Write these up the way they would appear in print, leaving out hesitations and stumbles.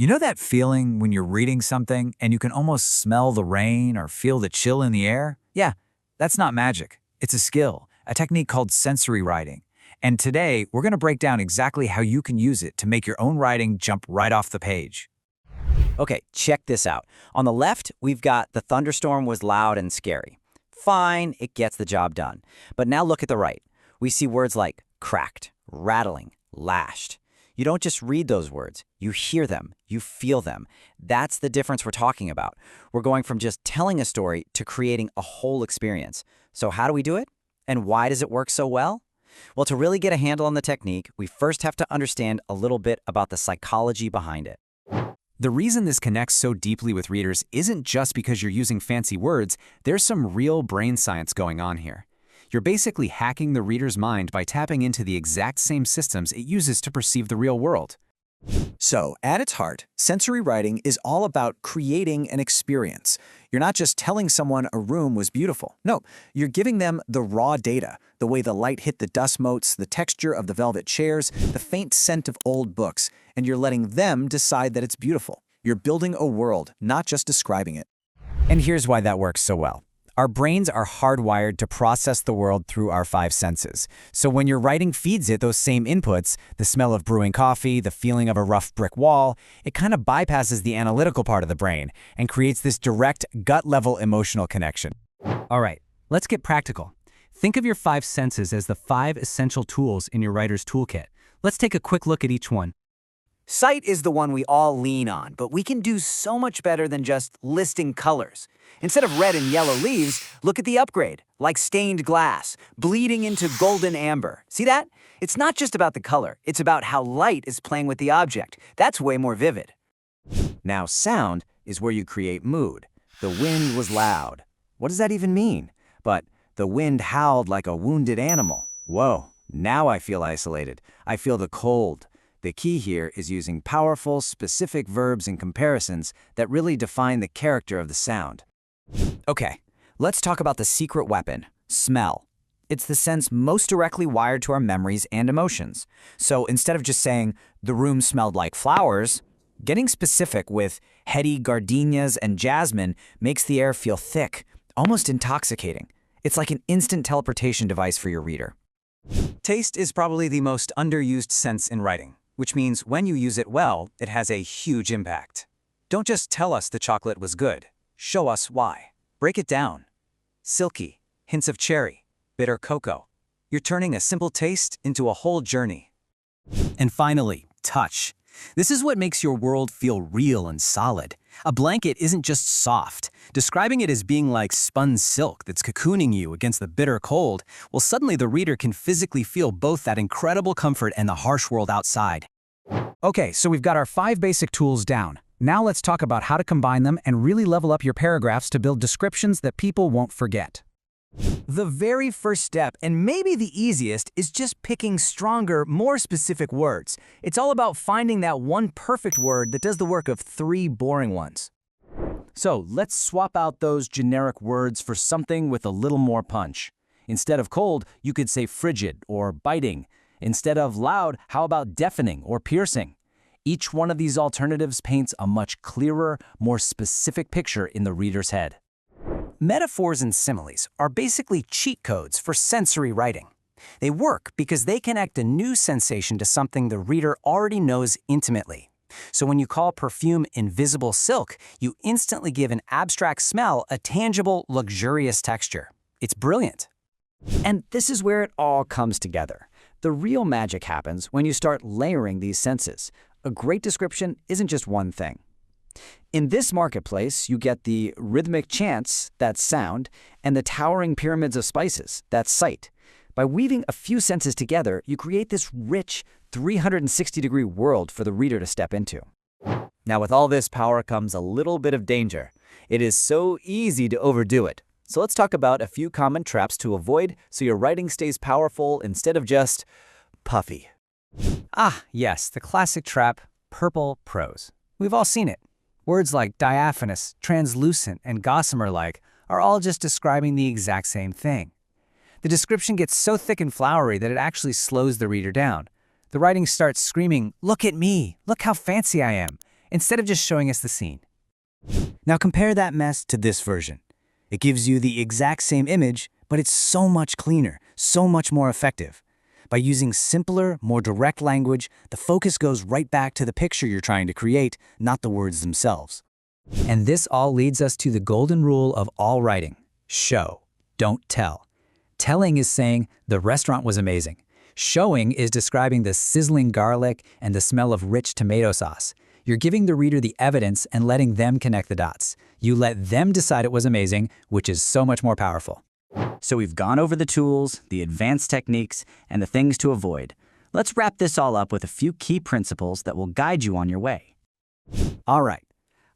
You know that feeling when you're reading something and you can almost smell the rain or feel the chill in the air? Yeah, that's not magic. It's a skill, a technique called sensory writing. And today, we're going to break down exactly how you can use it to make your own writing jump right off the page. Okay, check this out. On the left, we've got the thunderstorm was loud and scary. Fine, it gets the job done. But now look at the right. We see words like cracked, rattling, lashed. You don't just read those words, you hear them, you feel them. That's the difference we're talking about. We're going from just telling a story to creating a whole experience. So how do we do it? And why does it work so well? Well, to really get a handle on the technique, we first have to understand a little bit about the psychology behind it. The reason this connects so deeply with readers isn't just because you're using fancy words, there's some real brain science going on here. You're basically hacking the reader's mind by tapping into the exact same systems it uses to perceive the real world. So, at its heart, sensory writing is all about creating an experience. You're not just telling someone a room was beautiful. No, you're giving them the raw data, the way the light hit the dust motes, the texture of the velvet chairs, the faint scent of old books, and you're letting them decide that it's beautiful. You're building a world, not just describing it. And here's why that works so well. Our brains are hardwired to process the world through our five senses. So when your writing feeds it those same inputs, the smell of brewing coffee, the feeling of a rough brick wall, it kind of bypasses the analytical part of the brain and creates this direct, gut-level emotional connection. All right, let's get practical. Think of your five senses as the 5 essential tools in your writer's toolkit. Let's take a quick look at each one. Sight is the one we all lean on, but we can do so much better than just listing colors. Instead of red and yellow leaves, look at the upgrade, like stained glass, bleeding into golden amber. See that? It's not just about the color, it's about how light is playing with the object. That's way more vivid. Now, sound is where you create mood. The wind was loud. What does that even mean? But the wind howled like a wounded animal. Whoa, now I feel isolated. I feel the cold. The key here is using powerful, specific verbs and comparisons that really define the character of the sound. Okay, let's talk about the secret weapon, smell. It's the sense most directly wired to our memories and emotions. So instead of just saying, the room smelled like flowers, getting specific with heady gardenias and jasmine makes the air feel thick, almost intoxicating. It's like an instant teleportation device for your reader. Taste is probably the most underused sense in writing, which means when you use it well, it has a huge impact. Don't just tell us the chocolate was good. Show us why. Break it down. Silky, hints of cherry, bitter cocoa. You're turning a simple taste into a whole journey. And finally, touch. This is what makes your world feel real and solid. A blanket isn't just soft. Describing it as being like spun silk that's cocooning you against the bitter cold, well, suddenly the reader can physically feel both that incredible comfort and the harsh world outside. Okay, so we've got our 5 basic tools down. Now let's talk about how to combine them and really level up your paragraphs to build descriptions that people won't forget. The very first step, and maybe the easiest, is just picking stronger, more specific words. It's all about finding that one perfect word that does the work of 3 boring ones. So let's swap out those generic words for something with a little more punch. Instead of cold, you could say frigid or biting. Instead of loud, how about deafening or piercing? Each one of these alternatives paints a much clearer, more specific picture in the reader's head. Metaphors and similes are basically cheat codes for sensory writing. They work because they connect a new sensation to something the reader already knows intimately. So when you call perfume invisible silk, you instantly give an abstract smell a tangible, luxurious texture. It's brilliant. And this is where it all comes together. The real magic happens when you start layering these senses. A great description isn't just one thing. In this marketplace, you get the rhythmic chants, that's sound, and the towering pyramids of spices, that's sight. By weaving a few senses together, you create this rich, 360-degree world for the reader to step into. Now, with all this power comes a little bit of danger. It is so easy to overdo it. So let's talk about a few common traps to avoid so your writing stays powerful instead of just puffy. Ah, yes, the classic trap, purple prose. We've all seen it. Words like diaphanous, translucent, and gossamer-like are all just describing the exact same thing. The description gets so thick and flowery that it actually slows the reader down. The writing starts screaming, "Look at me! Look how fancy I am!" instead of just showing us the scene. Now compare that mess to this version. It gives you the exact same image, but it's so much cleaner, so much more effective. By using simpler, more direct language, the focus goes right back to the picture you're trying to create, not the words themselves. And this all leads us to the golden rule of all writing. Show, don't tell. Telling is saying the restaurant was amazing. Showing is describing the sizzling garlic and the smell of rich tomato sauce. You're giving the reader the evidence and letting them connect the dots. You let them decide it was amazing, which is so much more powerful. So we've gone over the tools, the advanced techniques, and the things to avoid. Let's wrap this all up with a few key principles that will guide you on your way. All right,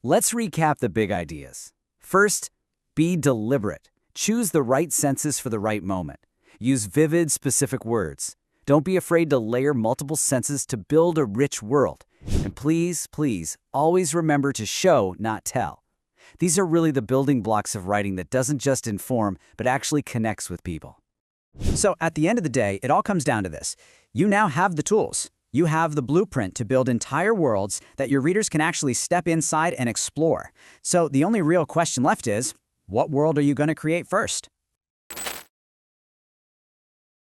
let's recap the big ideas. First, be deliberate. Choose the right senses for the right moment. Use vivid, specific words. Don't be afraid to layer multiple senses to build a rich world. And please, please, always remember to show, not tell. These are really the building blocks of writing that doesn't just inform, but actually connects with people. So at the end of the day, it all comes down to this. You now have the tools. You have the blueprint to build entire worlds that your readers can actually step inside and explore. So the only real question left is, what world are you going to create first?